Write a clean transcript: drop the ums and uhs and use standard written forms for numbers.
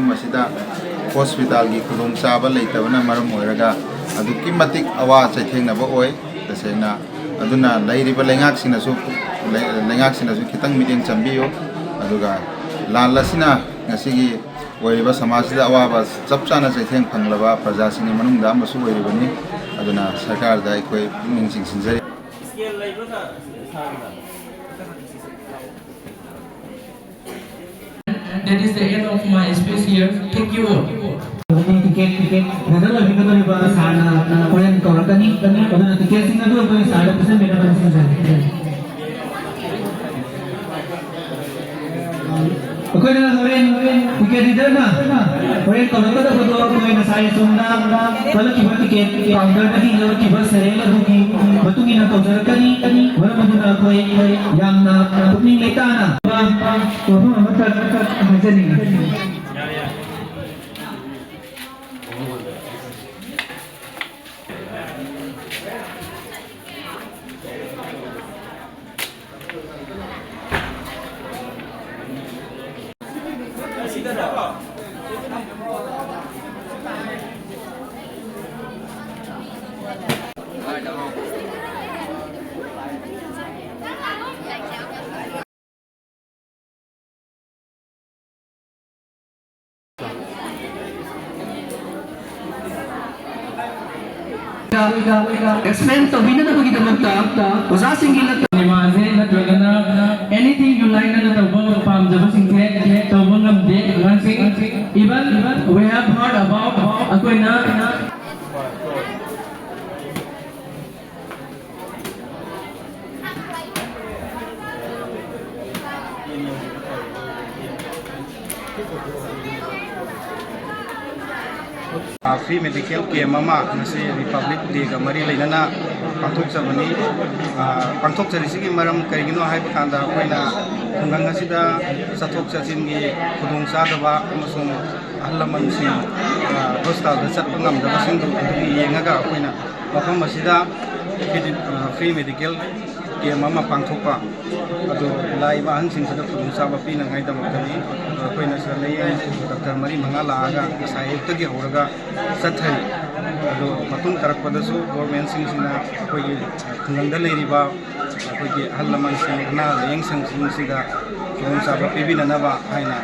मफम असिदा hospital की खुदोंग चाबा लेतबना मरम ओइरगा अदुकी मतिक अवा चैथेंगनबा ओइ तसेना अदुना लैरिबा लेंगाकसिनासु खितंग मिटिंग चंबियो अदुगा लाल असिना ngasiगी ओइरिबा समाजदा अवाबा चप चाना चैथेंग फंगलबा प्रजासिंगी मनुंगदा अमसु ओइरिबनी अदुना सरकारदा अखोइ पुनिंग चिंसिनजरि That is the end of my speech here. Thank you. Tiket. Nadal lagi kita di bawah sana. Korean kalau tani, kalau tiket sih nggak tuh, sana persen beda persen saja. Korean tiket di mana? Korean kalau kita berdua Korean saya sunda. Kalau kita tiket counter tadi kalau kita sering lalu betul kita tahu cara kani. Kalau betul Korean yang nak punya letana. Tuh macam ni. Explain to bina na kita magta usa singgila Ni maze na dragana anything you like na tawang pam jaba singhe tawang amde ngansing even we have heard about akoy na free medical camp Republic day का मरी लेना पांथोक्चबनी पांथोक्चरिसिगी मरम करिगिनो हाइबा कांदा अखोइना खुंगंग असिदा चथोक चथिनगी खुदोंग चादबा अमसुंग अहल लमनसिंग hospital चटबा ngamdabasingdu yengaga अखोइना मफम असिदा फ्री मेडिकल कैम्प अमा पांथोकपा अदो लाइबा अहनसिंगसिदा खुदोंग चाबा पिनंगाइदमक्तनी अखोइना सलैय डॉक्टर मरी मंगा लागा सायुक्तगी हौरगा चथै अदो मतुंग तरकपदसु गवर्नमेंट सिंगसिना अखोइगी खुंगंगदा लेरिबा अखोइगी अहल लमनसिंग अना लेंगसंगसिंगसिदा खुदोंग चाबा पिबिननबा हाइना